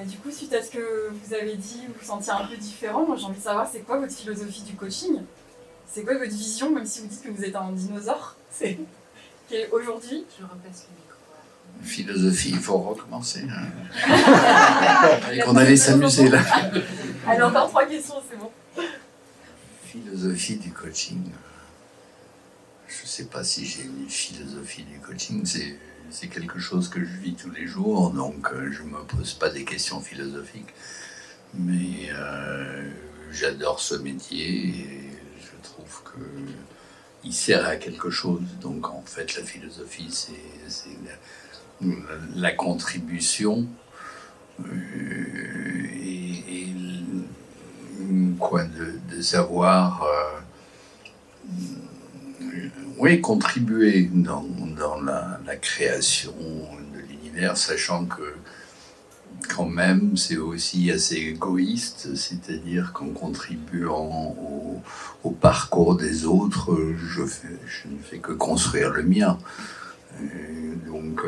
Du coup, suite à ce que vous avez dit, vous vous sentiez un peu différent. Moi, j'ai envie de savoir, c'est quoi votre philosophie du coaching? C'est quoi votre vision, même si vous dites que vous êtes un dinosaure? C'est aujourd'hui? Je repasse le micro. Philosophie, il faut recommencer. Et qu'on allait s'amuser là. Allez, encore 3 questions, c'est bon. Philosophie du coaching. Je ne sais pas si j'ai une philosophie du coaching. C'est quelque chose que je vis tous les jours, donc je ne me pose pas des questions philosophiques. Mais j'adore ce métier et je trouve qu'il sert à quelque chose. Donc en fait, la philosophie, c'est la contribution et quoi de savoir contribuer dans la création de l'univers, sachant que quand même c'est aussi assez égoïste, c'est-à-dire qu'en contribuant au parcours des autres, je ne fais que construire le mien. Donc,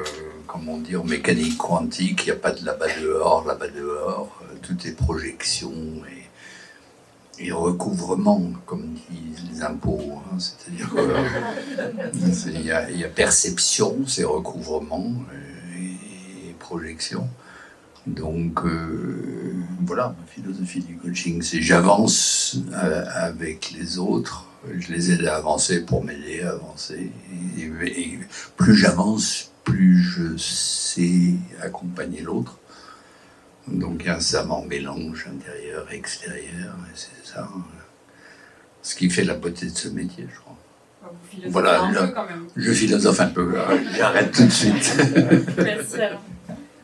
comment dire, mécanique quantique, il n'y a pas de là-bas dehors, tout est projection et recouvrement, comme disent les impôts. Hein, c'est-à-dire qu'il y a perception, c'est recouvrement et projection. Donc, voilà, ma philosophie du coaching, c'est j'avance avec les autres, je les aide à avancer pour m'aider à avancer. Et plus j'avance, plus je sais accompagner l'autre. Donc il y a un savant mélange intérieur-extérieur, et c'est ça ce qui fait la beauté de ce métier, je crois. Vous philosophez Voilà, un peu quand même. Je philosophe un peu, j'arrête tout de suite. Merci alors.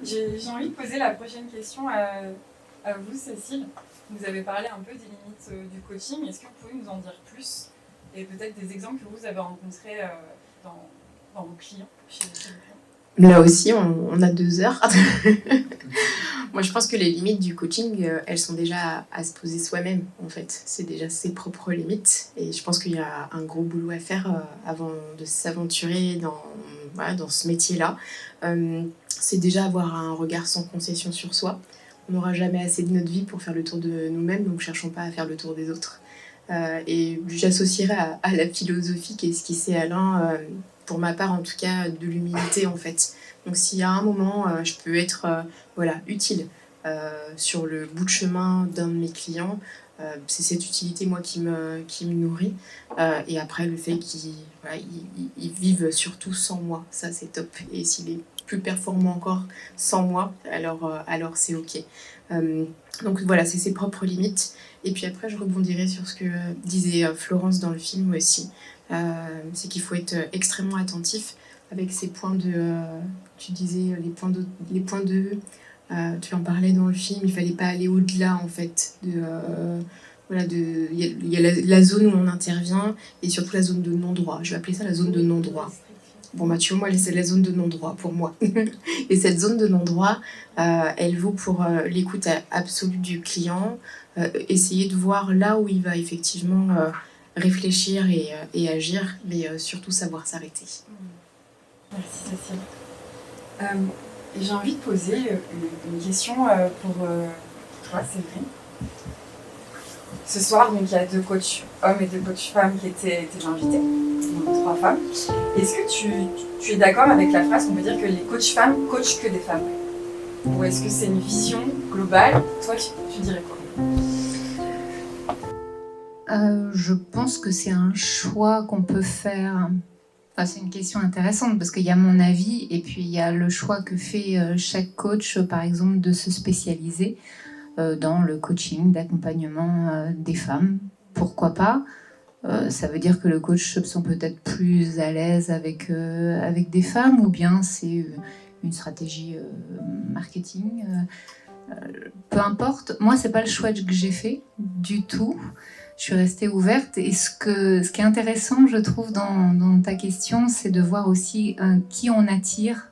J'ai envie de poser la prochaine question à vous, Cécile. Vous avez parlé un peu des limites du coaching. Est-ce que vous pouvez nous en dire plus? Et peut-être des exemples que vous avez rencontrés dans vos clients, chez vos clients? Là aussi, on a 2 heures. Moi, je pense que les limites du coaching, elles sont déjà à se poser soi-même, en fait. C'est déjà ses propres limites. Et je pense qu'il y a un gros boulot à faire avant de s'aventurer dans ce métier-là. C'est déjà avoir un regard sans concession sur soi. On n'aura jamais assez de notre vie pour faire le tour de nous-mêmes, donc cherchons pas à faire le tour des autres. Et j'associerai à la philosophie qu'esquissait Alain, pour ma part en tout cas, de l'humilité en fait. Donc s'il y a un moment, je peux être utile sur le bout de chemin d'un de mes clients, c'est cette utilité moi qui me nourrit. Et après le fait qu'ils vivent surtout sans moi, ça c'est top. Et s'il est plus performant encore sans moi, alors c'est ok. Donc voilà, c'est ses propres limites. Et puis après, je rebondirai sur ce que disait Florence dans le film aussi. C'est qu'il faut être extrêmement attentif avec ces points de... tu disais les points de... tu en parlais dans le film, il fallait pas aller au-delà en fait. Il y a la zone où on intervient et surtout la zone de non-droit. Je vais appeler ça la zone de non-droit. Bon, tu vois, moi, c'est la zone de non-droit pour moi. Et cette zone de non-droit, elle vaut pour l'écoute absolue du client, essayer de voir là où il va effectivement réfléchir et agir, mais surtout savoir s'arrêter. Merci Cécile. J'ai envie de poser une question pour toi, Séverine. Ce soir, donc, il y a 2 coachs hommes et 2 coachs femmes qui étaient invités, donc 3 femmes. Est-ce que tu es d'accord avec la phrase qu'on peut dire que les coachs femmes coachent que des femmes? Ou est-ce que c'est une vision globale? Toi, tu dirais quoi? Je pense que c'est un choix qu'on peut faire. Enfin, c'est une question intéressante parce qu'il y a mon avis et puis il y a le choix que fait chaque coach, par exemple, de se spécialiser dans le coaching d'accompagnement des femmes. Pourquoi pas? Ça veut dire que le coach se sent peut-être plus à l'aise avec des femmes ou bien c'est une stratégie marketing. Peu importe. Moi, c'est pas le choix que j'ai fait du tout. Je suis restée ouverte et ce qui est intéressant, je trouve, dans ta question, c'est de voir aussi qui on attire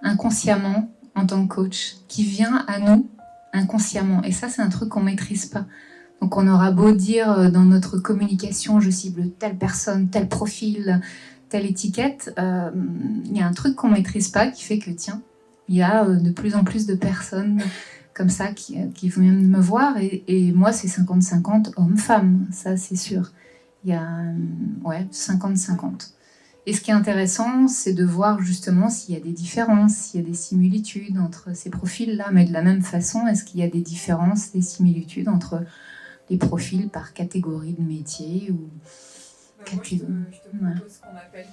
inconsciemment en tant que coach, qui vient à nous inconsciemment. Et ça, c'est un truc qu'on maîtrise pas. Donc on aura beau dire dans notre communication, je cible telle personne, tel profil, telle étiquette, il y a un truc qu'on ne maîtrise pas qui fait que, tiens, il y a de plus en plus de personnes comme ça qui viennent me voir. Et moi, c'est 50-50 hommes-femmes, ça c'est sûr. Il y a 50-50. Et ce qui est intéressant, c'est de voir justement s'il y a des différences, s'il y a des similitudes entre ces profils-là. Mais de la même façon, est-ce qu'il y a des différences, des similitudes entre les profils par catégorie de métier ou Moi, je te propose qu'on appelle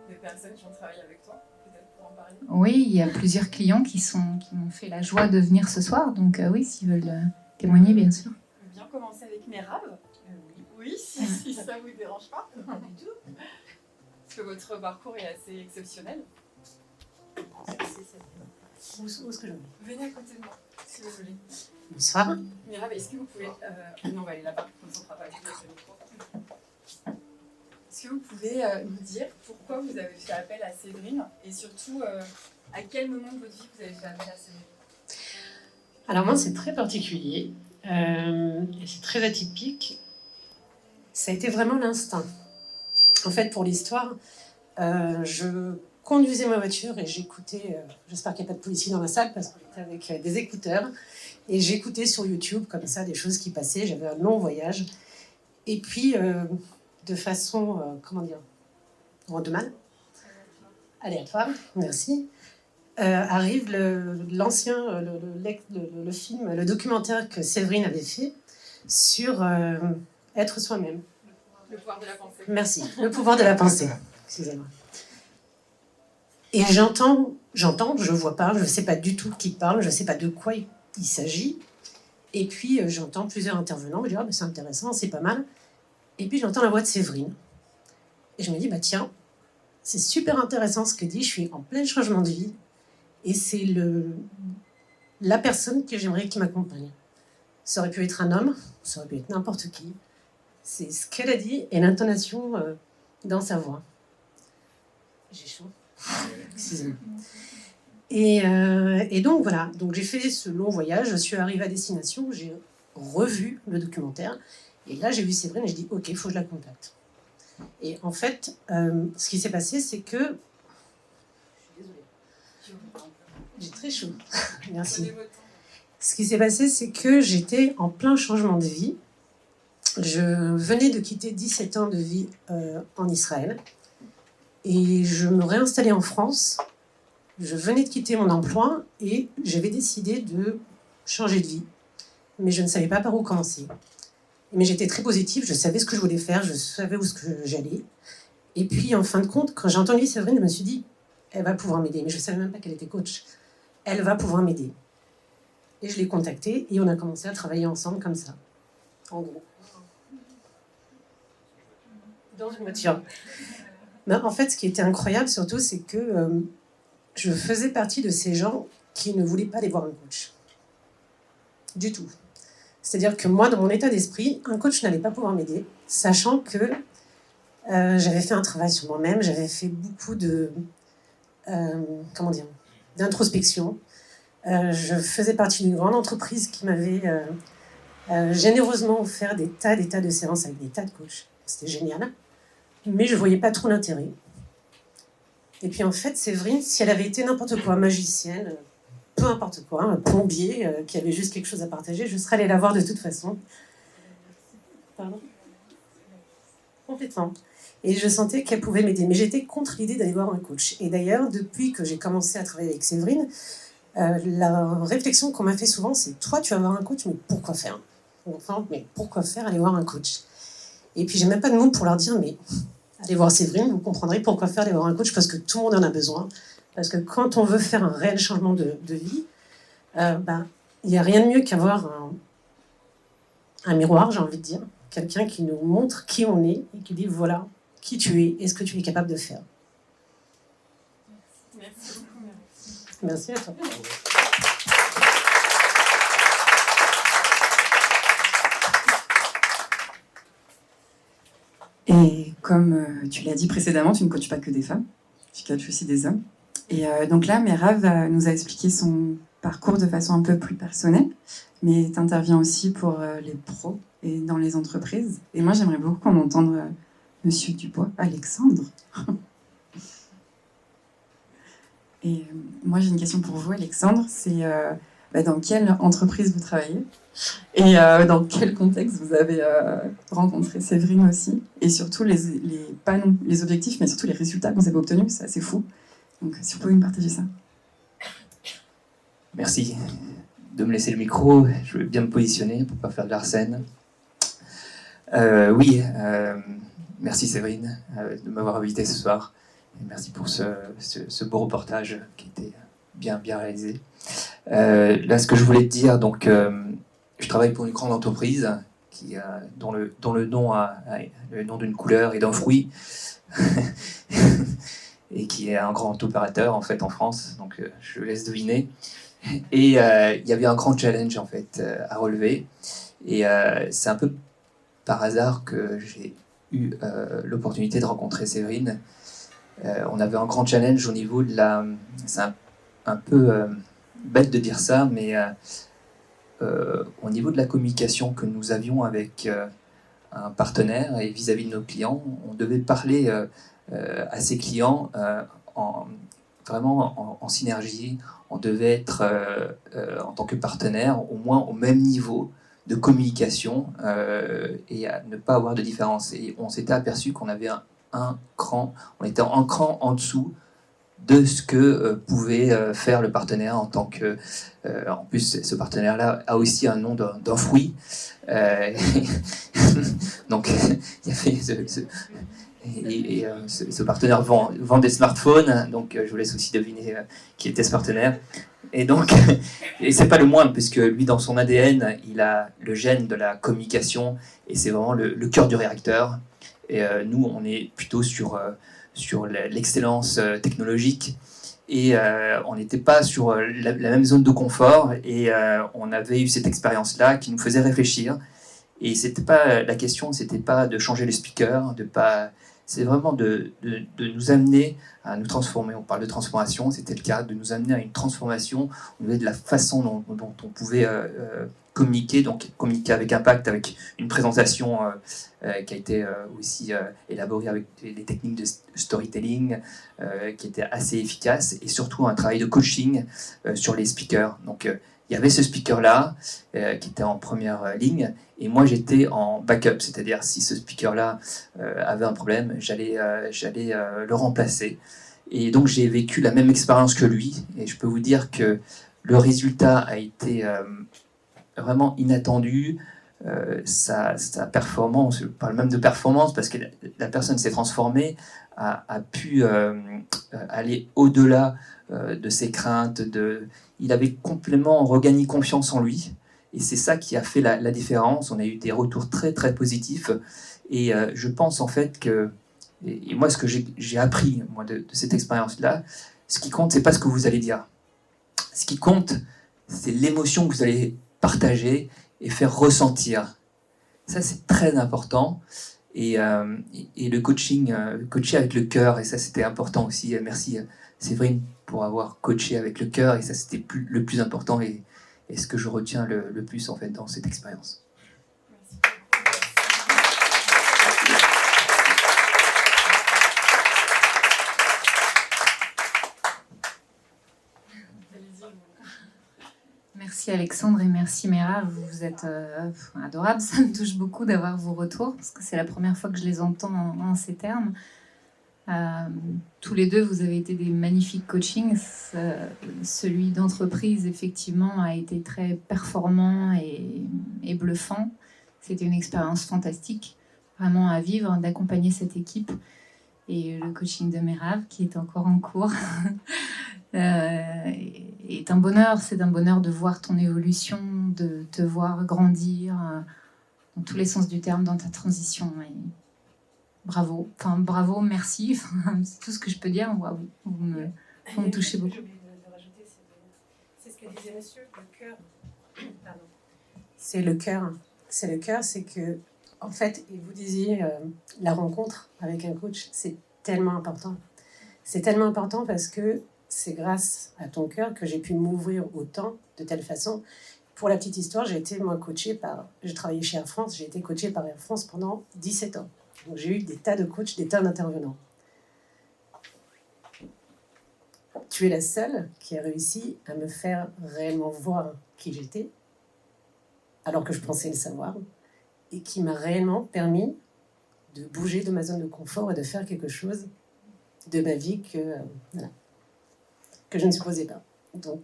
des personnes qui ont travaillé avec toi, peut-être pour en parler. Oui, il y a plusieurs clients qui m'ont fait la joie de venir ce soir. Donc oui, s'ils veulent témoigner, bien sûr. On peut bien commencer avec Merab. Oui, si ça vous dérange pas. Pas du tout. Parce que votre parcours est assez exceptionnel. Où est-ce que je vais? Venez à côté de moi, si vous voulez. Bonsoir. Merab, est-ce que vous pouvez... Non, on va aller là-bas, comme ça on ne fera pas avec le micro. Est-ce que vous pouvez nous dire pourquoi vous avez fait appel à Séverine et surtout à quel moment de votre vie vous avez fait appel à Séverine? Alors moi, c'est très particulier et c'est très atypique. Ça a été vraiment l'instinct. En fait, pour l'histoire, je conduisais ma voiture et j'écoutais, j'espère qu'il n'y a pas de policiers dans la salle parce que j'étais avec des écouteurs, et j'écoutais sur YouTube comme ça des choses qui passaient, j'avais un long voyage. Et puis, de façon, randonnée, aléatoire, merci, arrive le film, le documentaire que Séverine avait fait sur être soi-même. Le pouvoir de la pensée. Merci, le pouvoir de la pensée. Excusez-moi. Et j'entends, je vois pas, je sais pas du tout qui parle, je sais pas de quoi il s'agit. Et puis j'entends plusieurs intervenants me dire c'est intéressant, c'est pas mal. Et puis j'entends la voix de Séverine. Et je me dis tiens, c'est super intéressant ce que dit, je suis en plein changement de vie. Et c'est la personne que j'aimerais qui m'accompagne. Ça aurait pu être un homme, ça aurait pu être n'importe qui. C'est ce qu'elle a dit et l'intonation dans sa voix. J'ai chaud. Excusez-moi. Et donc voilà, donc j'ai fait ce long voyage, je suis arrivée à destination, j'ai revu le documentaire, et là j'ai vu Séverine et j'ai dit ok, il faut que je la contacte. Et en fait, ce qui s'est passé, c'est que... Je suis désolée. J'ai très chaud. Merci. Ce qui s'est passé, c'est que j'étais en plein changement de vie. Je venais de quitter 17 ans de vie en Israël et je me réinstallais en France. Je venais de quitter mon emploi et j'avais décidé de changer de vie. Mais je ne savais pas par où commencer. Mais j'étais très positive, je savais ce que je voulais faire, je savais où j'allais. Et puis en fin de compte, quand j'ai entendu Séverine, je me suis dit, elle va pouvoir m'aider. Mais je ne savais même pas qu'elle était coach. Elle va pouvoir m'aider. Et je l'ai contactée et on a commencé à travailler ensemble comme ça. En gros. Dans une voiture. Mais en fait, ce qui était incroyable surtout, c'est que je faisais partie de ces gens qui ne voulaient pas aller voir un coach. Du tout. C'est-à-dire que moi, dans mon état d'esprit, un coach n'allait pas pouvoir m'aider, sachant que j'avais fait un travail sur moi-même, j'avais fait beaucoup d'introspection. Je faisais partie d'une grande entreprise qui m'avait généreusement offert des tas de séances avec des tas de coachs. C'était génial. Mais je ne voyais pas trop l'intérêt. Et puis en fait, Séverine, si elle avait été n'importe quoi, magicienne, peu importe quoi, un plombier qui avait juste quelque chose à partager, je serais allée la voir de toute façon. Pardon ? Complètement. Et je sentais qu'elle pouvait m'aider. Mais j'étais contre l'idée d'aller voir un coach. Et d'ailleurs, depuis que j'ai commencé à travailler avec Séverine, la réflexion qu'on m'a fait souvent, c'est « Toi, tu vas voir un coach, mais pourquoi faire ?» Enfin, mais pourquoi faire aller voir un coach ? Et puis, j'ai même pas de mots pour leur dire « Mais allez voir Séverine, vous comprendrez pourquoi faire aller voir un coach, parce que tout le monde en a besoin. » Parce que quand on veut faire un réel changement de vie, il n'y a rien de mieux qu'avoir un miroir, j'ai envie de dire. Quelqu'un qui nous montre qui on est et qui dit « Voilà qui tu es et ce que tu es capable de faire. » Merci beaucoup. Merci à toi. Et comme tu l'as dit précédemment, tu ne coaches pas que des femmes, tu coaches aussi des hommes. Et donc là, Merab nous a expliqué son parcours de façon un peu plus personnelle, mais tu interviens aussi pour les pros et dans les entreprises. Et moi, j'aimerais beaucoup en entendre Monsieur Dubois, Alexandre. Et moi, j'ai une question pour vous, Alexandre. C'est dans quelle entreprise vous travaillez et dans quel contexte vous avez rencontré Séverine aussi. Et surtout, pas non, les objectifs, mais surtout les résultats que vous avez obtenus. C'est assez fou. Donc, si vous pouvez me partager ça. Merci de me laisser le micro. Je vais bien me positionner pour ne pas faire de l'arsène. Merci Séverine de m'avoir invité ce soir. Et merci pour ce beau reportage qui était bien réalisé. Là, ce que je voulais te dire, donc, je travaille pour une grande entreprise dont le nom a le nom d'une couleur et d'un fruit, et qui est un grand opérateur en fait en France. Donc, je laisse deviner. Et il y avait un grand challenge en fait à relever. Et c'est un peu par hasard que j'ai eu l'opportunité de rencontrer Séverine. On avait un grand challenge au niveau de la... C'est un peu bête de dire ça, mais au niveau de la communication que nous avions avec un partenaire et vis-à-vis de nos clients, on devait parler à ces clients vraiment en synergie. On devait être, en tant que partenaire, au moins au même niveau de communication et à ne pas avoir de différence. Et on s'était aperçu qu'on avait on était un cran en dessous de ce que pouvait faire le partenaire en tant que... en plus, ce partenaire-là a aussi un nom d'un fruit. Donc, il y avait ce partenaire vend des smartphones, donc je vous laisse aussi deviner qui était ce partenaire. Et donc, et c'est pas le moindre, puisque lui, dans son ADN, il a le gène de la communication, et c'est vraiment le cœur du réacteur. Et nous, on est plutôt sur l'excellence technologique, et on n'était pas sur la même zone de confort, et on avait eu cette expérience-là qui nous faisait réfléchir. Et c'était pas la question, c'était pas de changer le speaker, c'est vraiment de nous amener à nous transformer. On parle de transformation, c'était le cas, de nous amener à une transformation au niveau de la façon dont on pouvait communiquer, donc communiquer avec impact, avec une présentation qui a été aussi élaborée avec des techniques de storytelling qui étaient assez efficaces, et surtout un travail de coaching sur les speakers. Donc il y avait ce speaker-là qui était en première ligne, et moi j'étais en backup, c'est-à-dire si ce speaker-là avait un problème, j'allais le remplacer. Et donc j'ai vécu la même expérience que lui, et je peux vous dire que le résultat a été vraiment inattendu. Sa performance, je parle même de performance parce que la personne s'est transformée, a pu aller au-delà de ses craintes, il avait complètement regagné confiance en lui, et c'est ça qui a fait la différence. On a eu des retours très très positifs, et je pense en fait que, et moi ce que j'ai appris moi, de cette expérience-là, ce qui compte, c'est pas ce que vous allez dire. Ce qui compte, c'est l'émotion que vous allez partager et faire ressentir. Ça, c'est très important. Et le coaching, coacher avec le cœur, et ça, c'était important aussi. Merci Séverine pour avoir coaché avec le cœur, et ça, c'était le plus important, et ce que je retiens le plus, en fait, dans cette expérience. Merci Alexandre et merci Mera, vous êtes adorables, ça me touche beaucoup d'avoir vos retours parce que c'est la première fois que je les entends en ces termes. Tous les deux, vous avez été des magnifiques coachings. Celui d'entreprise, effectivement, a été très performant et bluffant. C'était une expérience fantastique, vraiment à vivre, d'accompagner cette équipe. Et le coaching de Merav, qui est encore en cours, est un bonheur. C'est un bonheur de voir ton évolution, de te voir grandir dans tous les sens du terme dans ta transition. Et bravo, bravo, merci. C'est tout ce que je peux dire. Waouh, vous me touchez beaucoup. J'ai oublié de rajouter, c'est ce que disait monsieur, le cœur. Pardon. C'est le cœur. C'est le cœur, c'est que, en fait, et vous disiez, la rencontre avec un coach, c'est tellement important. C'est tellement important parce que c'est grâce à ton cœur que j'ai pu m'ouvrir autant, de telle façon. Pour la petite histoire, j'ai travaillé chez Air France, j'ai été coachée par Air France pendant 17 ans. Donc j'ai eu des tas de coachs, des tas d'intervenants. Tu es la seule qui a réussi à me faire réellement voir qui j'étais, alors que je pensais le savoir, et qui m'a réellement permis de bouger de ma zone de confort et de faire quelque chose de ma vie que je ne supposais pas. Donc,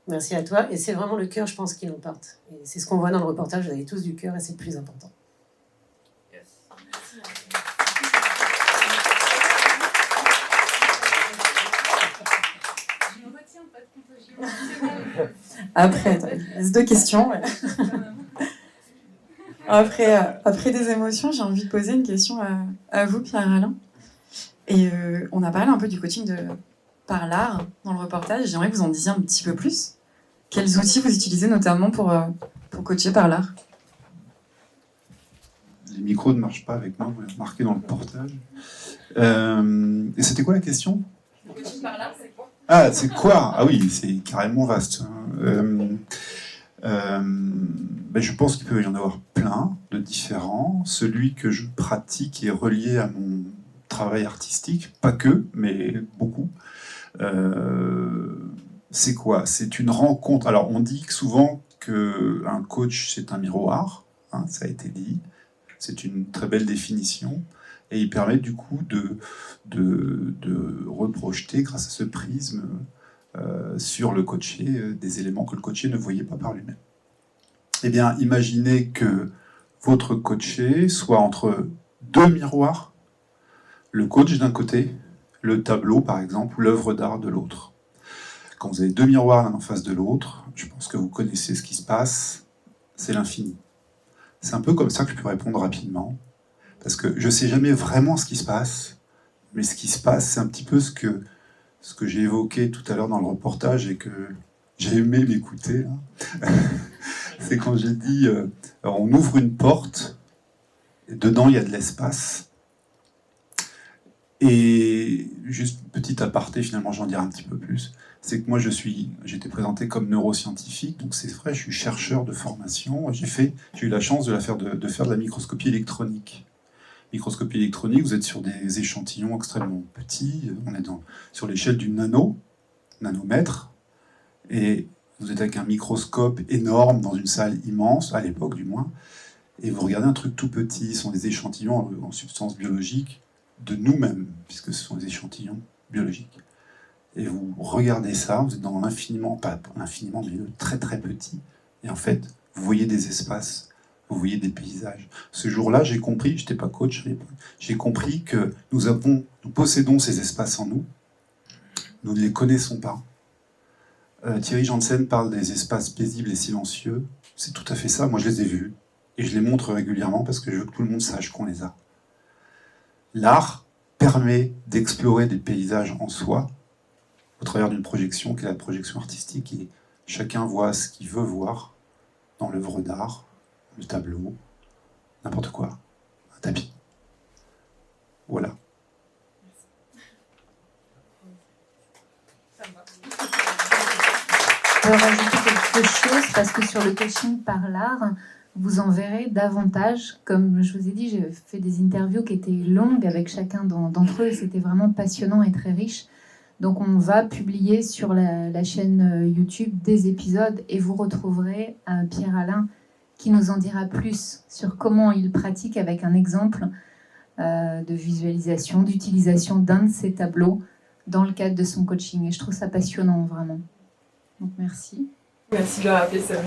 merci à toi. Et c'est vraiment le cœur, je pense, qui l'emporte. Et c'est ce qu'on voit dans le reportage, vous avez tous du cœur et c'est le plus important. Après, il reste 2 questions. Après des émotions, j'ai envie de poser une question à vous, Pierre-Alain. Et on a parlé un peu du coaching par l'art dans le reportage. J'aimerais que vous en disiez un petit peu plus. Quels outils vous utilisez notamment pour coacher par l'art? Les micros ne marchent pas avec moi, vous l'avez remarqué dans le portage. Et c'était quoi la question? Le coaching par l'art, c'est quoi? Ah, c'est quoi? Ah oui, c'est carrément vaste. Je pense qu'il peut y en avoir plein de différents. Celui que je pratique est relié à mon travail artistique, pas que, mais beaucoup. C'est quoi? C'est une rencontre. Alors, on dit souvent qu'un coach, c'est un miroir, hein, ça a été dit. C'est une très belle définition. Et il permet du coup de reprojeter, grâce à ce prisme, sur le coaché, des éléments que le coaché ne voyait pas par lui-même. Eh bien, imaginez que votre coaché soit entre 2 miroirs, le coach d'un côté, le tableau par exemple, ou l'œuvre d'art de l'autre. Quand vous avez 2 miroirs l'un en face de l'autre, je pense que vous connaissez ce qui se passe, c'est l'infini. C'est un peu comme ça que je peux répondre rapidement, parce que je ne sais jamais vraiment ce qui se passe, mais ce qui se passe, c'est un petit peu ce que j'ai évoqué tout à l'heure dans le reportage et que j'ai aimé m'écouter. C'est quand j'ai dit on ouvre une porte, et dedans il y a de l'espace. Et juste petit aparté, finalement j'en dirai un petit peu plus, c'est que moi j'étais présenté comme neuroscientifique, donc c'est vrai, je suis chercheur de formation, j'ai eu la chance de faire de la microscopie électronique. Microscopie électronique, vous êtes sur des échantillons extrêmement petits, on est sur l'échelle du nanomètre, et vous êtes avec un microscope énorme dans une salle immense, à l'époque du moins, et vous regardez un truc tout petit, ce sont des échantillons en substances biologiques de nous-mêmes, puisque ce sont des échantillons biologiques. Et vous regardez ça, vous êtes dans l'infiniment, pas l'infiniment, mais le très très petit, et en fait, vous voyez des espaces, vous voyez des paysages. Ce jour-là, j'ai compris, je n'étais pas coach, j'ai compris que nous possédons ces espaces en nous, nous ne les connaissons pas. Thierry Janssen parle des espaces paisibles et silencieux, c'est tout à fait ça, moi je les ai vus, et je les montre régulièrement parce que je veux que tout le monde sache qu'on les a. L'art permet d'explorer des paysages en soi, au travers d'une projection qui est la projection artistique, et chacun voit ce qu'il veut voir dans l'œuvre d'art, le tableau, n'importe quoi, un tapis. Voilà. Je peux rajouter quelque chose parce que sur le coaching par l'art, vous en verrez davantage. Comme je vous ai dit, j'ai fait des interviews qui étaient longues avec chacun d'entre eux. C'était vraiment passionnant et très riche. Donc on va publier sur la chaîne YouTube des épisodes et vous retrouverez Pierre-Alain qui nous en dira plus sur comment il pratique avec un exemple de visualisation, d'utilisation d'un de ses tableaux dans le cadre de son coaching. Et je trouve ça passionnant, vraiment. Donc merci. Merci de le rappeler, c'est vrai.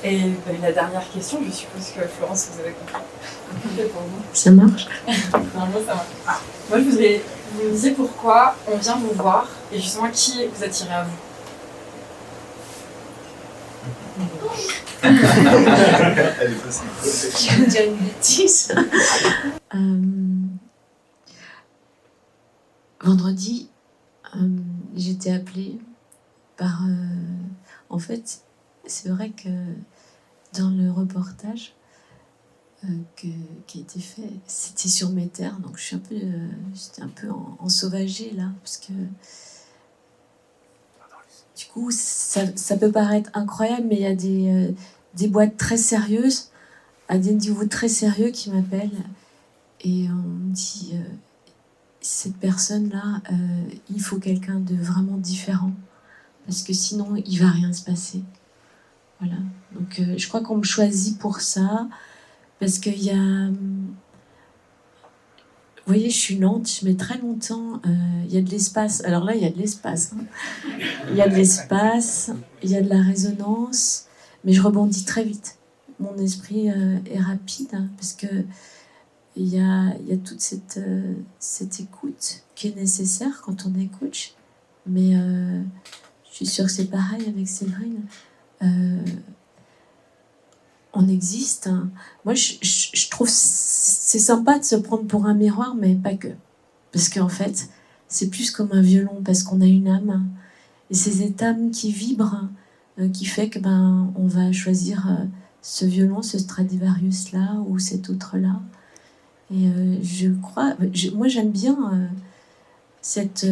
Et la dernière question, je suppose que Florence, vous avez compris. Ça marche. Normalement, ça marche. Moi, je voudrais que vous me disiez pourquoi on vient vous voir et justement qui vous attirez à vous. Elle est facile. Je vais dire une bêtise. Vendredi, j'étais appelée par... en fait, c'est vrai que dans le reportage qui a été fait, c'était sur mes terres, donc j'étais un peu ensauvagée là, parce que Du coup, ça peut paraître incroyable, mais il y a des boîtes très sérieuses, à des niveaux très sérieux qui m'appellent. Et on me dit, cette personne-là, il faut quelqu'un de vraiment différent. Parce que sinon, il va rien se passer. Voilà. Donc, je crois qu'on me choisit pour ça. Parce qu'il y a... Vous voyez, je suis lente, je mets très longtemps. Il y a de l'espace. Alors là, il y a de l'espace. Hein. Il y a de l'espace, il y a de la résonance, mais je rebondis très vite. Mon esprit est rapide, hein, parce que il y a toute cette écoute qui est nécessaire quand on est coach. Mais je suis sûre que c'est pareil avec Séverine. On existe. Hein. Moi, je trouve c'est sympa de se prendre pour un miroir, mais pas que. Parce qu'en fait, c'est plus comme un violon, parce qu'on a une âme. Et c'est cette âme qui vibre, qui fait que on va choisir ce violon, ce Stradivarius-là, ou cet autre-là. Et je crois... moi, j'aime bien cette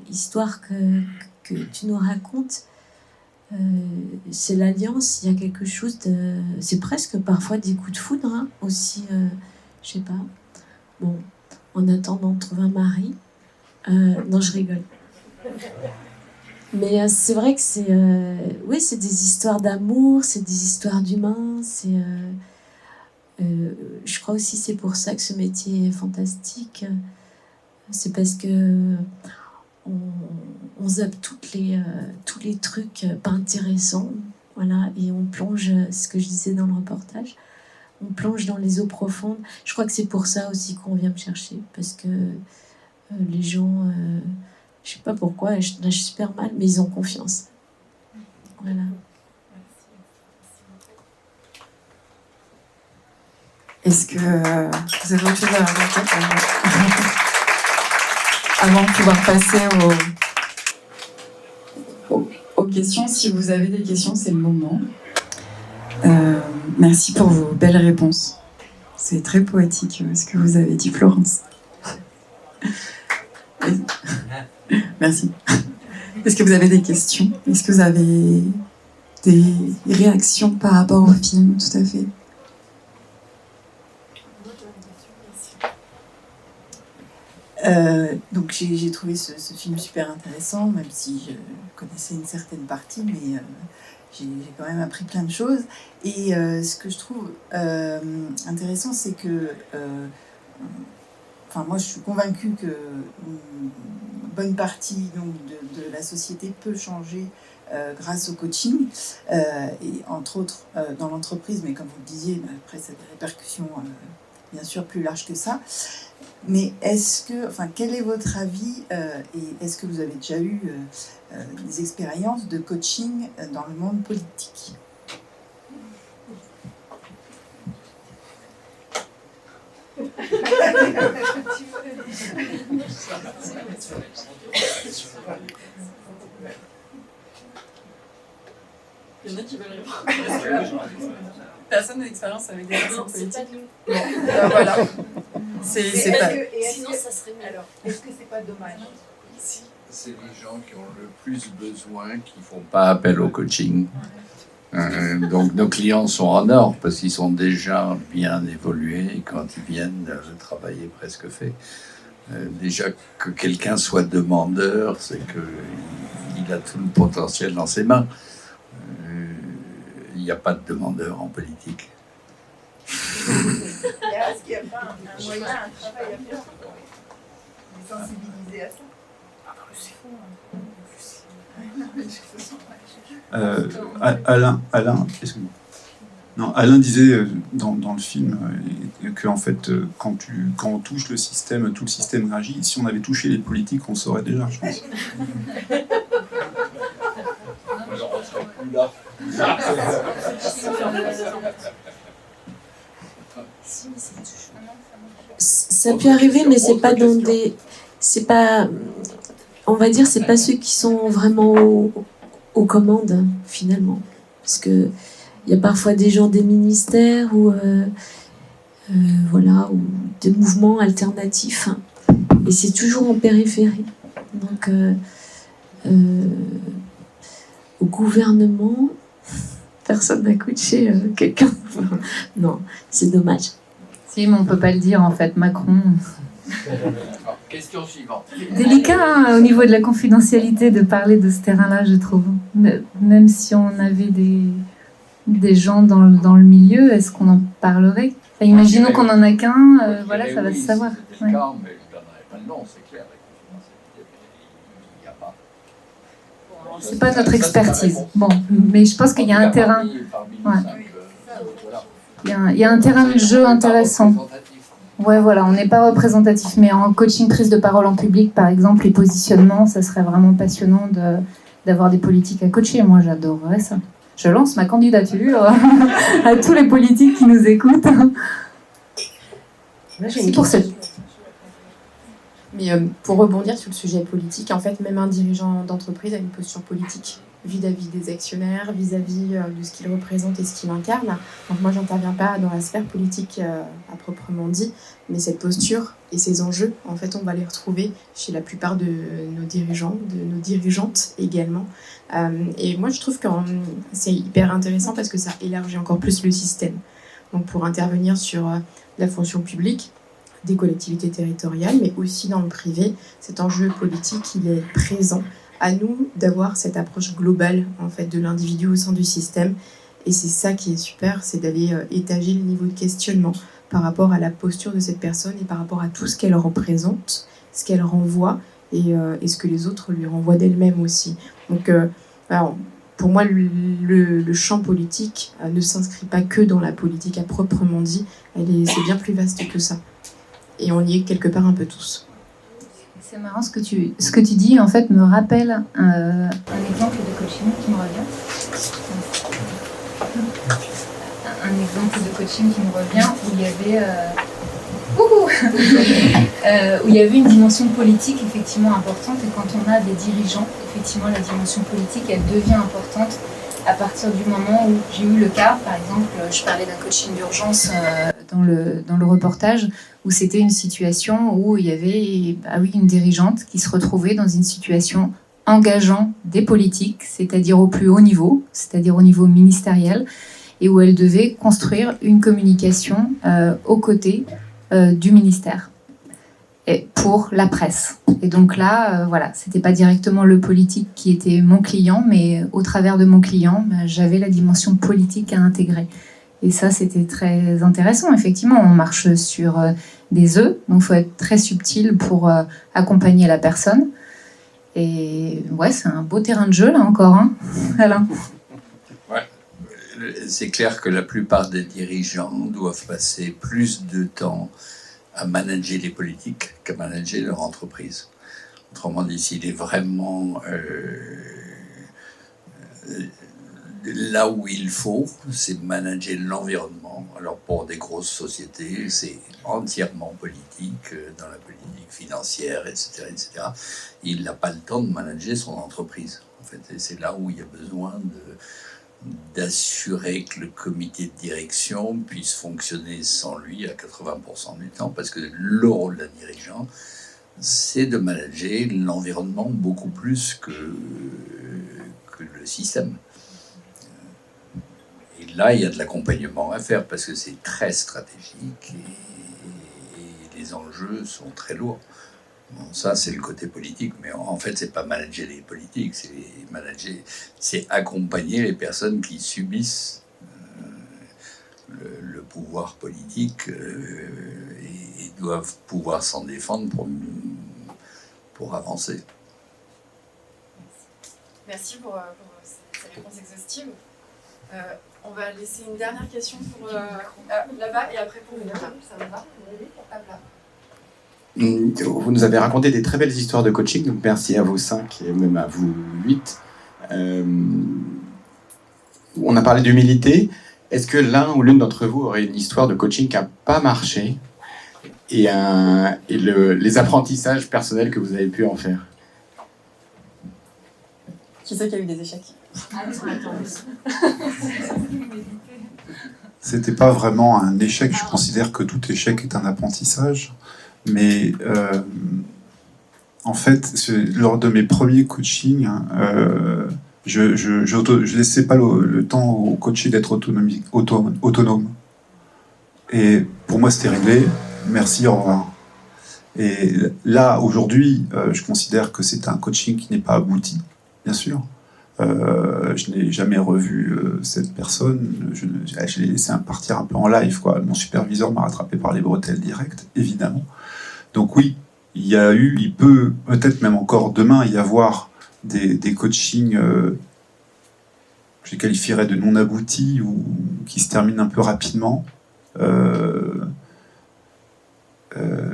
histoire que tu nous racontes. C'est l'alliance, il y a quelque chose de... C'est presque parfois des coups de foudre, hein, aussi, je sais pas. Bon, en attendant de trouver un mari. Non, je rigole. Mais c'est vrai que c'est... oui, c'est des histoires d'amour, c'est des histoires d'humains, c'est... je crois aussi c'est pour ça que ce métier est fantastique. C'est parce que on zappe tous les trucs pas intéressants, voilà, et on plonge, ce que je disais dans le reportage, on plonge dans les eaux profondes. Je crois que c'est pour ça aussi qu'on vient me chercher, parce que les gens, je sais pas pourquoi, je nage super mal, mais ils ont confiance. Voilà. Est-ce que vous avez autre chose à rajouter avant de pouvoir passer aux questions? Si vous avez des questions, c'est le moment. Merci pour vos belles réponses. C'est très poétique ce que vous avez dit, Florence. Merci. Est-ce que vous avez des questions? Est-ce que vous avez des réactions par rapport au film? Tout à fait. Donc j'ai trouvé ce film super intéressant, même si je connaissais une certaine partie, mais j'ai quand même appris plein de choses. Et ce que je trouve intéressant, c'est que moi je suis convaincue qu'une bonne partie donc, de la société peut changer grâce au coaching, et entre autres dans l'entreprise, mais comme vous le disiez, après ça a des répercussions bien sûr plus larges que ça. Mais quel est votre avis et est-ce que vous avez déjà eu des expériences de coaching dans le monde politique? Il y en a qui veulent répondre. Personne n'a d'expérience avec des personnes politiques. Bon, voilà. C'est pas... Sinon, ça serait mieux. Alors, est-ce que c'est pas dommage? C'est les gens qui ont le plus besoin qui ne font pas appel au coaching. Donc nos clients sont en or parce qu'ils sont déjà bien évolués et quand ils viennent, le travail est presque fait. Déjà que quelqu'un soit demandeur, c'est qu'il a tout le potentiel dans ses mains. Il n'y a pas de demandeur en politique. Est-ce qu'il n'y a pas un moyen, un travail à faire pour les sensibiliser à ça? Alain, excuse-moi. Non, Alain disait dans le film que en fait, quand on touche le système, tout le système réagit. Si on avait touché les politiques, on saurait déjà, je pense. Ça peut arriver, mais c'est pas dans des... C'est pas... On va dire, c'est pas ceux qui sont vraiment aux commandes, finalement. Parce que il y a parfois des gens des ministères ou ou des mouvements alternatifs. Et c'est toujours en périphérie. Donc, au gouvernement, personne n'a coaché quelqu'un. Non, c'est dommage. Si, mais on peut pas le dire en fait, Macron. Alors, question suivante. Délicat hein, au niveau de la confidentialité de parler de ce terrain-là, je trouve. Même si on avait des gens dans le milieu, est-ce qu'on en parlerait? Enfin, imaginons qu'on en a qu'un, voilà, ça va se savoir. C'était le cas, mais je ne donnerai pas le nom, c'est clair. Il n'y a pas. C'est pas notre expertise. Bon, mais je pense qu'il y a un terrain. Ouais. Il y a un terrain de jeu intéressant. Ouais, voilà, on n'est pas représentatif, mais en coaching, prise de parole en public, par exemple, les positionnements, ça serait vraiment passionnant d'avoir des politiques à coacher. Moi, j'adorerais ça. Je lance ma candidature à tous les politiques qui nous écoutent. C'est pour ça. Mais pour rebondir sur le sujet politique, en fait, même un dirigeant d'entreprise a une posture politique vis-à-vis des actionnaires, vis-à-vis de ce qu'il représente et ce qu'il incarne. Donc moi, j'interviens pas dans la sphère politique à proprement dit, mais cette posture et ces enjeux, en fait, on va les retrouver chez la plupart de nos dirigeants, de nos dirigeantes également. Et moi, je trouve que c'est hyper intéressant parce que ça élargit encore plus le système. Donc pour intervenir sur la fonction publique, des collectivités territoriales, mais aussi dans le privé, cet enjeu politique, il est présent. À nous d'avoir cette approche globale en fait, de l'individu au sein du système. Et c'est ça qui est super, c'est d'aller étager le niveau de questionnement par rapport à la posture de cette personne et par rapport à tout ce qu'elle représente, ce qu'elle renvoie et ce que les autres lui renvoient d'elle-même aussi. Donc, alors, pour moi, le champ politique ne s'inscrit pas que dans la politique à proprement dit, c'est bien plus vaste que ça. Et on y est quelque part un peu tous. C'est marrant, ce que tu dis, en fait, me rappelle un exemple de coaching qui me revient. Un exemple de coaching qui me revient où il y avait une dimension politique effectivement importante, et quand on a des dirigeants, effectivement, la dimension politique, elle devient importante à partir du moment où j'ai eu le cas, par exemple, je parlais d'un coaching d'urgence dans le reportage, où c'était une situation où il y avait une dirigeante qui se retrouvait dans une situation engageant des politiques, c'est-à-dire au plus haut niveau, c'est-à-dire au niveau ministériel, et où elle devait construire une communication aux côtés du ministère et pour la presse. Et donc là, c'était pas directement le politique qui était mon client, mais au travers de mon client, j'avais la dimension politique à intégrer. Et ça, c'était très intéressant. Effectivement, on marche sur des œufs, donc il faut être très subtil pour accompagner la personne. Et ouais, c'est un beau terrain de jeu, là encore, hein, Alain. Ouais. C'est clair que la plupart des dirigeants doivent passer plus de temps à manager les politiques qu'à manager leur entreprise. Autrement dit, s'il est vraiment là où il faut, c'est manager l'environnement. Alors pour des grosses sociétés, c'est entièrement politique, dans la politique financière, etc., etc. Il n'a pas le temps de manager son entreprise. En fait, et c'est là où il y a besoin d'assurer que le comité de direction puisse fonctionner sans lui à 80% du temps, parce que le rôle d'un dirigeant, c'est de manager l'environnement beaucoup plus que le système. Et là, il y a de l'accompagnement à faire, parce que c'est très stratégique et les enjeux sont très lourds. Bon, ça, c'est le côté politique, mais en fait, c'est pas manager les politiques, c'est accompagner les personnes qui subissent le pouvoir politique et doivent pouvoir s'en défendre pour avancer. Merci pour ces réponses exhaustives. On va laisser une dernière question pour là-bas et après pour vous. Ça va? Hop là. Vous nous avez raconté des très belles histoires de coaching, donc merci à vous 5 et même à vous 8. On a parlé d'humilité. Est-ce que l'un ou l'une d'entre vous aurait une histoire de coaching qui n'a pas marché et les apprentissages personnels que vous avez pu en faire? Qui c'est qui a eu des échecs? C'était pas vraiment un échec. Je considère que tout échec est un apprentissage. Mais En fait, lors de mes premiers coachings, je laissais pas le temps au coaché d'être autonome. Et pour moi, c'était réglé. Merci, au revoir. Et là, aujourd'hui, je considère que c'est un coaching qui n'est pas abouti, bien sûr. Je n'ai jamais revu cette personne. Je l'ai laissé partir un peu en live, quoi. Mon superviseur m'a rattrapé par les bretelles direct, évidemment. Donc oui, il peut peut-être même encore demain y avoir des coachings que je qualifierais de non aboutis ou qui se terminent un peu rapidement.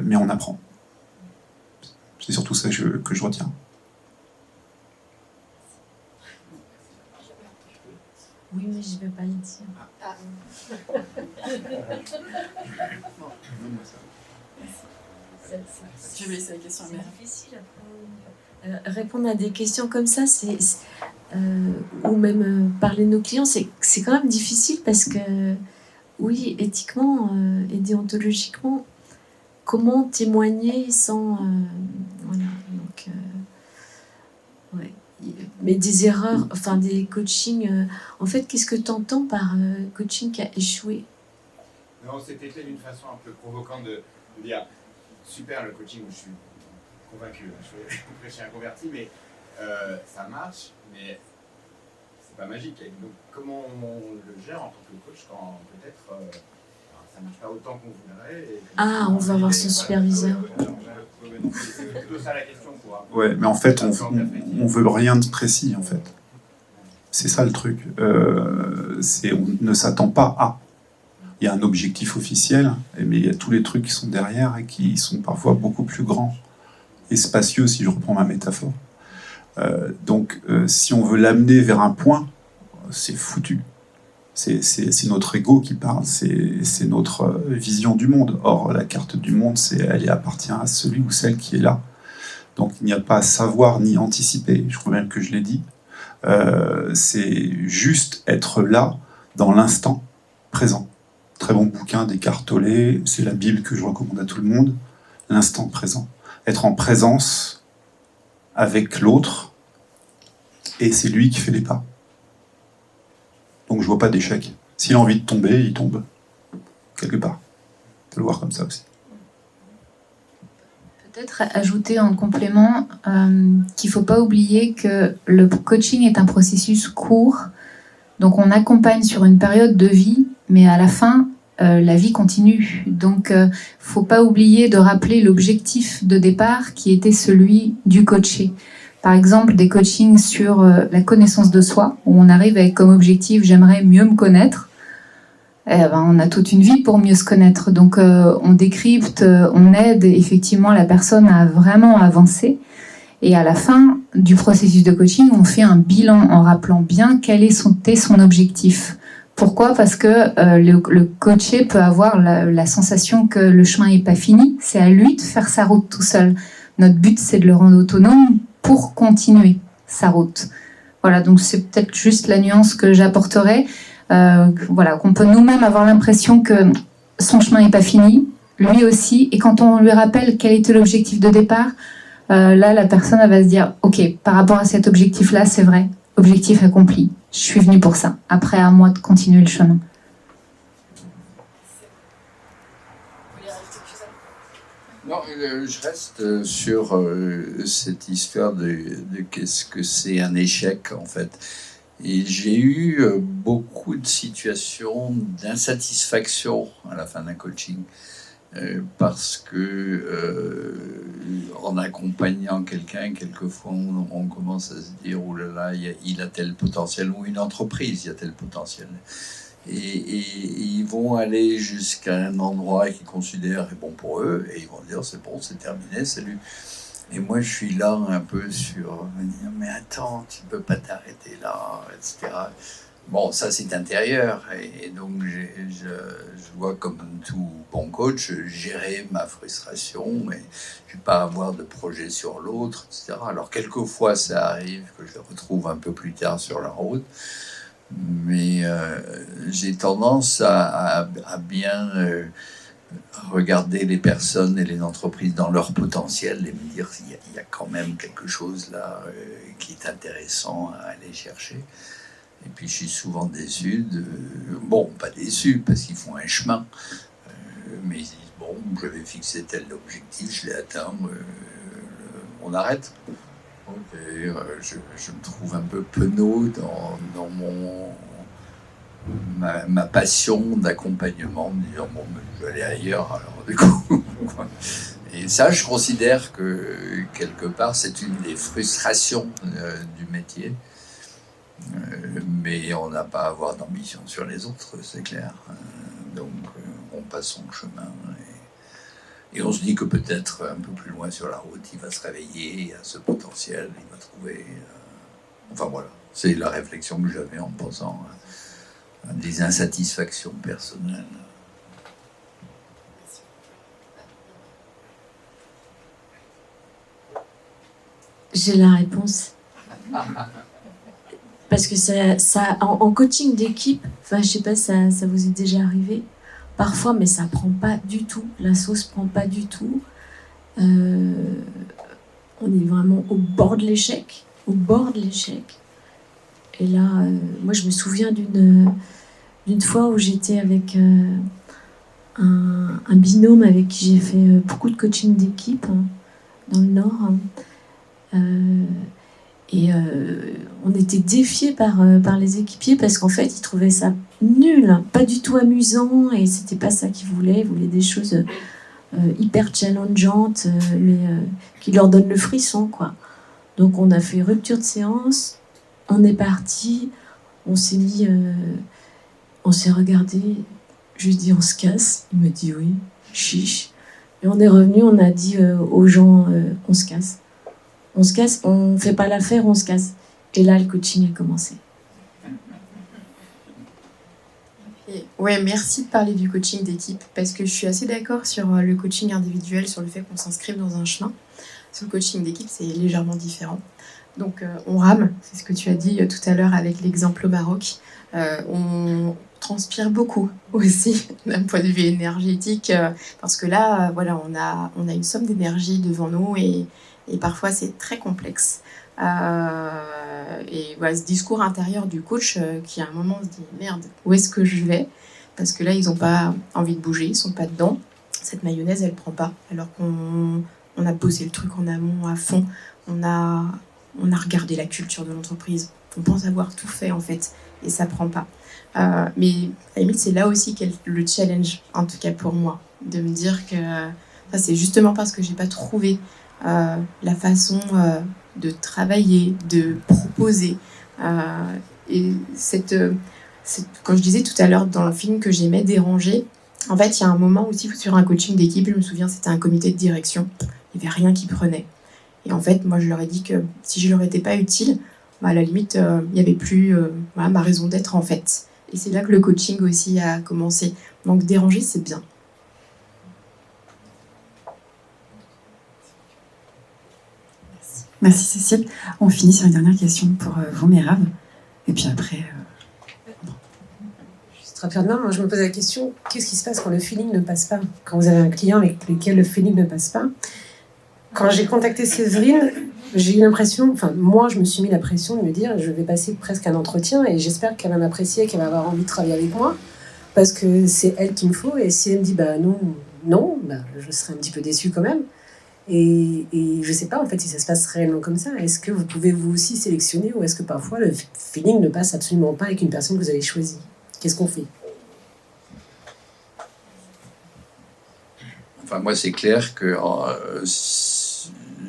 Mais on apprend. C'est surtout ça que je retiens. Oui, mais je ne vais pas le dire. Je vais laisser la question. C'est difficile après. Répondre à des questions comme ça, ou même parler de nos clients, c'est quand même difficile parce que, oui, éthiquement et déontologiquement, comment témoigner sans... voilà, donc... ouais. Mais des erreurs, enfin des coachings... en fait, qu'est-ce que tu entends par coaching qui a échoué? Non, c'était fait d'une façon un peu provocante de dire super le coaching, je suis convaincu, je suis un converti, mais ça marche, mais c'est pas magique. Et donc comment on le gère en tant que coach quand peut-être ça marche pas autant qu'on voudrait on va voir son superviseur. C'est plutôt ça la question, quoi. Ouais, mais en fait, on veut rien de précis, en fait. C'est ça le truc. On ne s'attend pas à. Il y a un objectif officiel, mais il y a tous les trucs qui sont derrière et qui sont parfois beaucoup plus grands et spacieux, si je reprends ma métaphore. Donc, si on veut l'amener vers un point, c'est foutu. C'est notre ego qui parle, c'est notre vision du monde. Or, la carte du monde, elle appartient à celui ou celle qui est là. Donc, il n'y a pas à savoir ni anticiper. Je crois même que je l'ai dit. C'est juste être là, dans l'instant présent. Très bon bouquin d'Eckhart Tolle, c'est la Bible que je recommande à tout le monde. L'instant présent. Être en présence avec l'autre, et c'est lui qui fait les pas. Donc je vois pas d'échec. S'il a envie de tomber, il tombe. Quelque part. On peut le voir comme ça aussi. Peut-être ajouter en complément qu'il ne faut pas oublier que le coaching est un processus court. Donc on accompagne sur une période de vie, mais à la fin, la vie continue. Donc il ne faut pas oublier de rappeler l'objectif de départ qui était celui du coaché. Par exemple, des coachings sur la connaissance de soi, où on arrive avec comme objectif « j'aimerais mieux me connaître ». On a toute une vie pour mieux se connaître. Donc on décrypte, on aide effectivement la personne à vraiment avancer. Et à la fin du processus de coaching, on fait un bilan en rappelant bien quel était son objectif. Pourquoi ? Parce que le coaché peut avoir la sensation que le chemin n'est pas fini. C'est à lui de faire sa route tout seul. Notre but, c'est de le rendre autonome pour continuer sa route. Voilà, donc c'est peut-être juste la nuance que j'apporterai. Voilà, qu'on peut nous-mêmes avoir l'impression que son chemin n'est pas fini, lui aussi. Et quand on lui rappelle quel était l'objectif de départ, là, la personne elle va se dire « Ok, par rapport à cet objectif-là, c'est vrai, objectif accompli. Je suis venue pour ça. Après, à moi de continuer le chemin. » Non, je reste sur cette histoire de qu'est-ce que c'est un échec, en fait. Et j'ai eu beaucoup de situations d'insatisfaction à la fin d'un coaching. Parce que en accompagnant quelqu'un, quelquefois on commence à se dire « Oh là là, il a tel potentiel » ou une entreprise, il y a tel potentiel. Et ils vont aller jusqu'à un endroit qu'ils considèrent est bon pour eux et ils vont dire « C'est bon, c'est terminé, salut ». Et moi, je suis là un peu sur me dire « Mais attends, tu peux pas t'arrêter là, etc. » Bon, ça c'est intérieur, et donc je dois, comme tout bon coach, gérer ma frustration, mais je ne vais pas avoir de projet sur l'autre, etc. Alors quelquefois ça arrive que je le retrouve un peu plus tard sur la route, mais j'ai tendance à bien regarder les personnes et les entreprises dans leur potentiel et me dire s'il y a quand même quelque chose là qui est intéressant à aller chercher. Et puis je suis souvent déçu bon, pas déçu parce qu'ils font un chemin, mais ils disent bon, j'avais fixé tel objectif, je l'ai atteint, on arrête. Et, je me trouve un peu penaud dans ma passion d'accompagnement, me disant bon, je vais aller ailleurs alors du coup. Et ça, je considère que quelque part c'est une des frustrations du métier. Mais on n'a pas à avoir d'ambition sur les autres, c'est clair. Donc on passe son chemin et on se dit que peut-être un peu plus loin sur la route, il va se réveiller, il a ce potentiel, il va trouver... Enfin voilà, c'est la réflexion que j'avais en pensant à des insatisfactions personnelles. J'ai la réponse. Parce que en coaching d'équipe, enfin, je sais pas, ça vous est déjà arrivé parfois, mais ça prend pas du tout. La sauce prend pas du tout. On est vraiment au bord de l'échec. Au bord de l'échec. Et là, moi, je me souviens d'une fois où j'étais avec un binôme avec qui j'ai fait beaucoup de coaching d'équipe dans le Nord. On était défiés par les équipiers parce qu'en fait, ils trouvaient ça nul, pas du tout amusant, et c'était pas ça qu'ils voulaient. Ils voulaient des choses hyper challengeantes, mais qui leur donnent le frisson, quoi. Donc, on a fait rupture de séance, on est parti, on s'est regardé. Je lui ai dit, on se casse. Il me dit oui, chiche. Et on est revenu, on a dit aux gens, on se casse. On se casse, on fait pas l'affaire, on se casse. Et là, le coaching a commencé. Ouais, merci de parler du coaching d'équipe, parce que je suis assez d'accord sur le coaching individuel, sur le fait qu'on s'inscrive dans un chemin. Sur le coaching d'équipe, c'est légèrement différent. Donc, on rame, c'est ce que tu as dit tout à l'heure avec l'exemple au Maroc. On transpire beaucoup aussi, d'un point de vue énergétique, parce que là, voilà, on a une somme d'énergie devant nous et parfois c'est très complexe. Et voilà, ce discours intérieur du coach qui à un moment se dit merde, où est-ce que je vais? Parce que là ils n'ont pas envie de bouger, ils sont pas dedans. Cette mayonnaise elle prend pas, alors qu'on a bossé le truc en amont à fond. On a regardé la culture de l'entreprise. On pense avoir tout fait en fait et ça prend pas. Mais à la limite c'est là aussi qu'est le challenge, en tout cas pour moi, de me dire que c'est justement parce que j'ai pas trouvé la façon de travailler, de proposer. Et quand je disais tout à l'heure dans le film que j'aimais déranger, en fait, il y a un moment aussi sur un coaching d'équipe, je me souviens, c'était un comité de direction, il n'y avait rien qui prenait. Et en fait, moi, je leur ai dit que si je leur étais pas utile, à la limite, il n'y avait plus ma raison d'être, en fait. Et c'est là que le coaching aussi a commencé. Donc, déranger, c'est bien. Merci Cécile. On finit sur une dernière question pour vous, Mérab. Et puis après... Juste rapidement, moi je me pose la question, qu'est-ce qui se passe quand le feeling ne passe pas? Quand vous avez un client avec lequel le feeling ne passe pas? Quand j'ai contacté Séverine, j'ai eu l'impression, enfin moi je me suis mis la pression de me dire je vais passer presque un entretien et j'espère qu'elle va m'apprécier, qu'elle va avoir envie de travailler avec moi parce que c'est elle qu'il me faut, et si elle me dit bah non, je serai un petit peu déçue quand même. Et je sais pas en fait si ça se passe réellement comme ça. Est-ce que vous pouvez vous aussi sélectionner, ou est-ce que parfois le feeling ne passe absolument pas avec une personne que vous avez choisie? Qu'est-ce qu'on fait? Enfin, moi, c'est clair que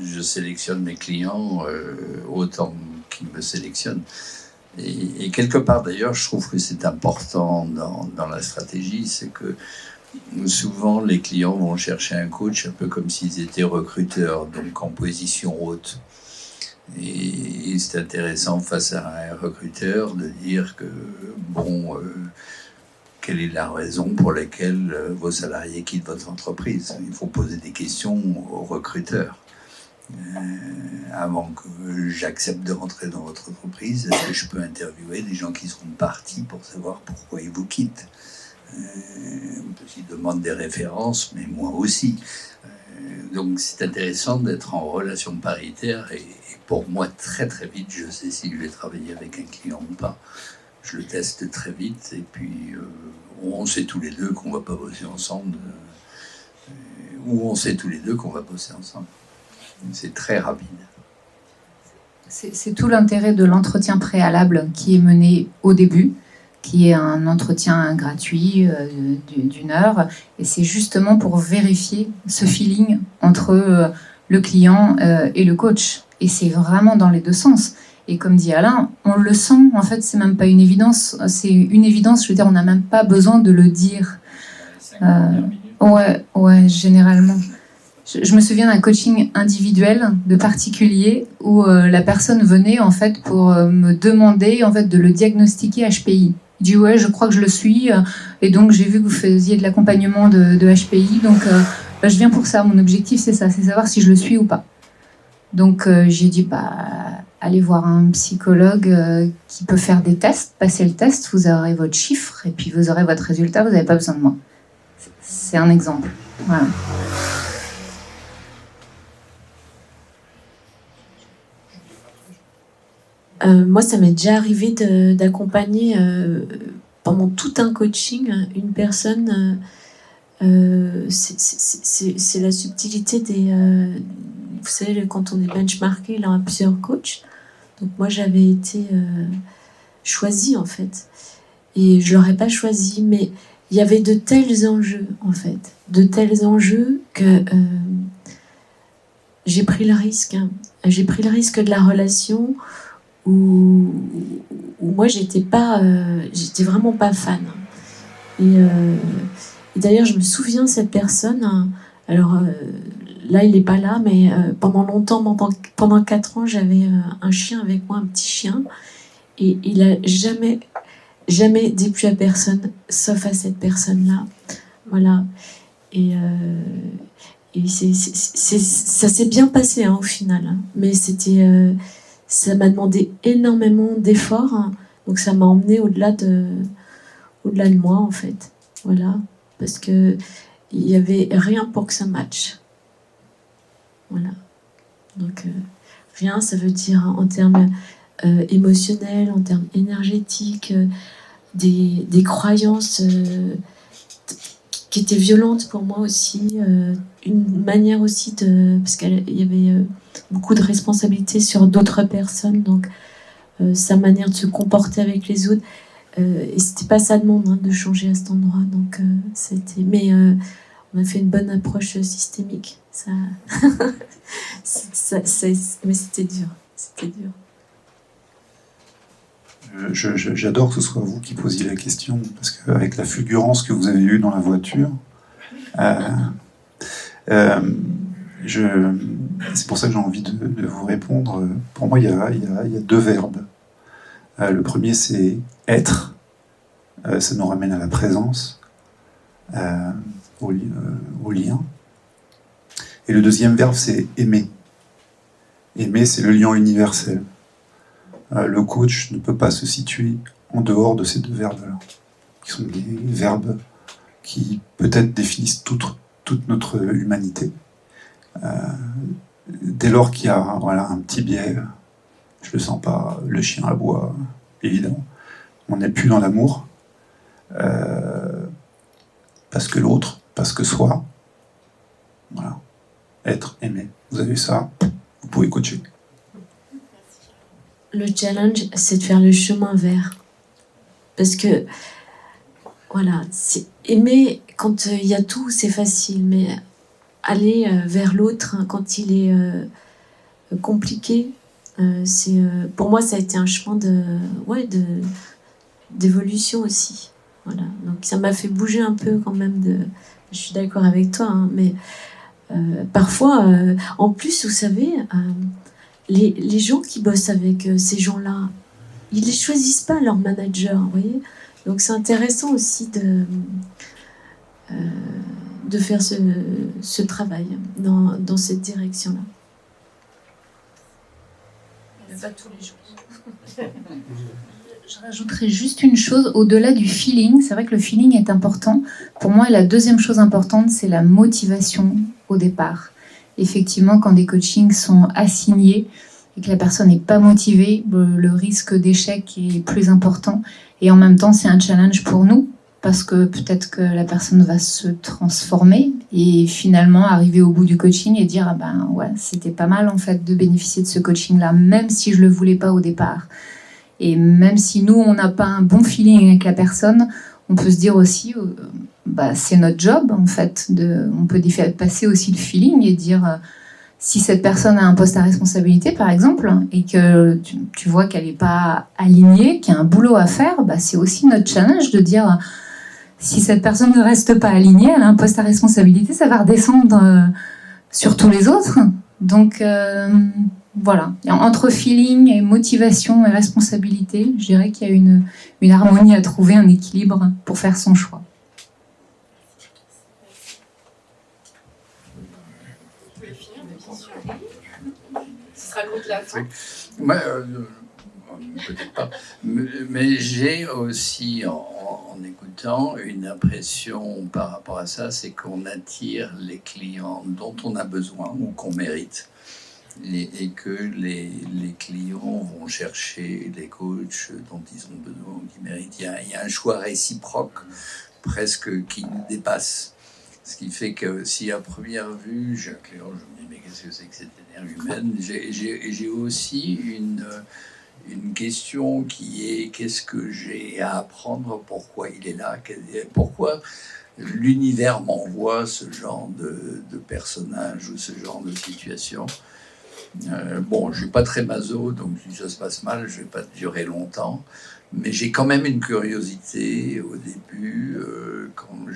je sélectionne mes clients autant qu'ils me sélectionnent. Et quelque part, d'ailleurs, je trouve que c'est important dans la stratégie, c'est que souvent, les clients vont chercher un coach un peu comme s'ils étaient recruteurs, donc en position haute. Et c'est intéressant face à un recruteur de dire que, bon, quelle est la raison pour laquelle vos salariés quittent votre entreprise? Il faut poser des questions aux recruteurs. Avant que j'accepte de rentrer dans votre entreprise, est-ce que je peux interviewer des gens qui seront partis pour savoir pourquoi ils vous quittent? Parce qu'ils demandent des références, mais moi aussi. Donc c'est intéressant d'être en relation paritaire et pour moi très très vite je sais si je vais travailler avec un client ou pas. Je le teste très vite et puis on sait tous les deux qu'on va pas bosser ensemble ou on sait tous les deux qu'on va bosser ensemble. C'est très rapide. C'est tout l'intérêt de l'entretien préalable qui est mené au début, qui est un entretien gratuit d'une heure. Et c'est justement pour vérifier ce feeling entre le client et le coach. Et c'est vraiment dans les deux sens. Et comme dit Alain, on le sent, en fait, c'est même pas une évidence. C'est une évidence, je veux dire, on n'a même pas besoin de le dire. Ouais, généralement. Je me souviens d'un coaching individuel de particulier où la personne venait en fait pour me demander en fait de le diagnostiquer HPI. Il dit ouais, je crois que je le suis et donc j'ai vu que vous faisiez de l'accompagnement de HPI, donc je viens pour ça. Mon objectif c'est ça, c'est savoir si je le suis ou pas. Donc j'ai dit allez voir un psychologue qui peut faire des tests, passez le test, vous aurez votre chiffre et puis vous aurez votre résultat, vous n'avez pas besoin de moi. C'est un exemple. Voilà. Moi, ça m'est déjà arrivé d'accompagner pendant tout un coaching une personne. C'est la subtilité des... vous savez, quand on est benchmarké, il y a plusieurs coachs. Donc moi, j'avais été choisie, en fait. Et je ne l'aurais pas choisie, mais il y avait de tels enjeux, en fait. De tels enjeux que j'ai pris le risque. J'ai pris le risque de la relation où moi j'étais vraiment pas fan. Et d'ailleurs je me souviens de cette personne, alors là il n'est pas là, mais pendant longtemps, pendant 4 ans j'avais un chien avec moi, un petit chien, et il a jamais déplu à personne sauf à cette personne là, voilà. Et ça s'est bien passé au final, mais ça m'a demandé énormément d'efforts, donc ça m'a emmené au-delà de moi en fait, voilà, parce que il y avait rien pour que ça matche, voilà. Donc rien, ça veut dire en termes émotionnels, en termes énergétiques, des croyances qui étaient violentes pour moi aussi, une manière aussi parce qu'il y avait beaucoup de responsabilités sur d'autres personnes, donc sa manière de se comporter avec les autres, et c'était pas ça demande de changer à cet endroit, donc mais on a fait une bonne approche systémique, mais c'était dur. J'adore que ce soit vous qui posiez la question, parce qu'avec la fulgurance que vous avez eue dans la voiture, c'est pour ça que j'ai envie de vous répondre. Pour moi, il y a 2 verbes. Le premier, c'est être. Ça nous ramène à la présence, au lien. Et le deuxième verbe, c'est aimer. Aimer, c'est le lien universel. Le coach ne peut pas se situer en dehors de ces 2 verbes-là, qui sont des verbes qui peut-être définissent toute notre humanité. Dès lors qu'il y a un petit biais, je le sens pas, le chien aboie, évidemment, on n'est plus dans l'amour, parce que l'autre, parce que soi, voilà, être, aimer, vous avez ça, vous pouvez coacher. Le challenge, c'est de faire le chemin vers. Parce que, voilà, aimer, quand il y a tout, c'est facile, mais aller vers l'autre quand il est compliqué, pour moi, ça a été un chemin d'évolution aussi. Voilà. Donc ça m'a fait bouger un peu quand même. Je suis d'accord avec toi, mais parfois, en plus, vous savez... Les gens qui bossent avec ces gens-là, ils ne choisissent pas leur manager, vous voyez. Donc c'est intéressant aussi de faire ce travail dans cette direction-là. Pas tous les jours. Je rajouterais juste une chose, au-delà du feeling, c'est vrai que le feeling est important. Pour moi, la deuxième chose importante, c'est la motivation au départ. Effectivement, quand des coachings sont assignés et que la personne n'est pas motivée, le risque d'échec est plus important. Et en même temps, c'est un challenge pour nous, parce que peut-être que la personne va se transformer et finalement arriver au bout du coaching et dire « Ah ben ouais, c'était pas mal en fait de bénéficier de ce coaching-là, même si je le voulais pas au départ ». Et même si nous, on n'a pas un bon feeling avec la personne, on peut se dire aussi, c'est notre job, en fait. On peut passer aussi le feeling et dire, si cette personne a un poste à responsabilité, par exemple, et que tu vois qu'elle n'est pas alignée, qu'il y a un boulot à faire, c'est aussi notre challenge de dire, si cette personne ne reste pas alignée, elle a un poste à responsabilité, ça va redescendre sur tous les autres. Donc... voilà, entre feeling et motivation et responsabilité, je dirais qu'il y a une harmonie à trouver, un équilibre pour faire son choix. Ce sera le mot de la fin. Moi, peut-être pas. Mais j'ai aussi, en écoutant, une impression par rapport à ça, c'est qu'on attire les clients dont on a besoin ou qu'on mérite. Et que les clients vont chercher les coachs dont ils ont besoin ou qui méritent. Il y a un choix réciproque presque qui nous dépasse. Ce qui fait que si à première vue, j'ai un client, je me dis mais qu'est-ce que c'est que cette énergie humaine, j'ai aussi une question qui est qu'est-ce que j'ai à apprendre, pourquoi il est là, pourquoi l'univers m'envoie ce genre de personnage ou ce genre de situation. Je suis pas très maso, donc si ça se passe mal, je vais pas durer longtemps. Mais j'ai quand même une curiosité au début quand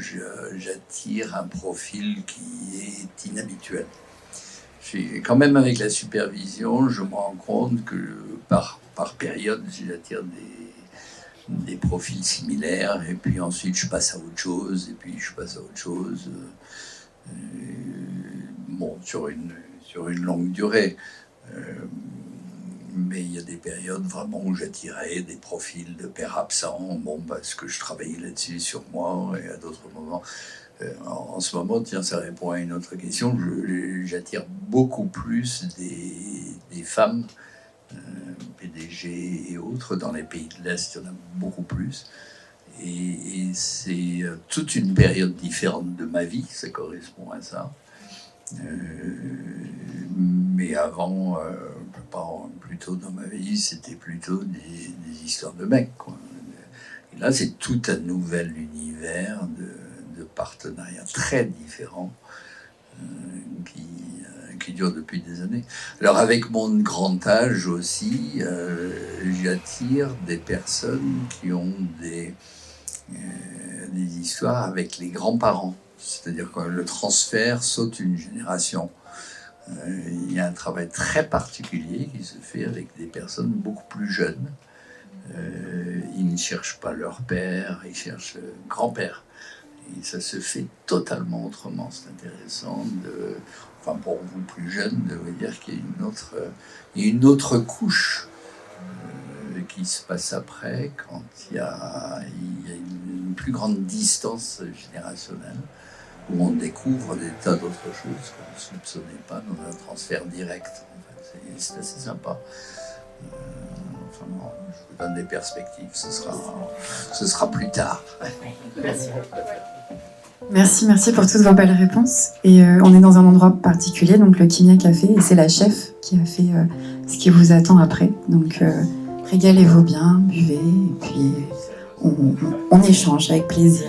j'attire un profil qui est inhabituel. Quand même avec la supervision, je me rends compte que par période, j'attire des profils similaires, et puis ensuite je passe à autre chose, et puis je passe à autre chose. Sur une longue durée. Mais il y a des périodes vraiment où j'attirais des profils de pères absents, parce que je travaillais là-dessus sur moi, et à d'autres moments. En ce moment, tiens, ça répond à une autre question, j'attire beaucoup plus des femmes, PDG et autres, dans les pays de l'Est, il y en a beaucoup plus. Et c'est toute une période différente de ma vie, ça correspond à ça. Mais avant, plus tôt dans ma vie, c'était plutôt des histoires de mecs, quoi. Et là, c'est tout un nouvel univers de partenariats très différents qui dure depuis des années. Alors avec mon grand âge aussi, j'attire des personnes qui ont des histoires avec les grands-parents. C'est-à-dire que le transfert saute une génération. Il y a un travail très particulier qui se fait avec des personnes beaucoup plus jeunes. Ils ne cherchent pas leur père, ils cherchent le grand-père. Et ça se fait totalement autrement. C'est intéressant pour vous plus jeunes, de vous dire qu'il y a une autre couche qui se passe après, quand il y a une plus grande distance générationnelle, où on découvre des tas d'autres choses qu'on ne soupçonnait pas dans un transfert direct. En fait, c'est assez sympa. Je vous donne des perspectives, ce sera plus tard. Merci. Merci pour toutes vos belles réponses. Et on est dans un endroit particulier, donc le Kimia Café, et c'est la chef qui a fait ce qui vous attend après. Donc régalez-vous bien, buvez, et puis on échange avec plaisir.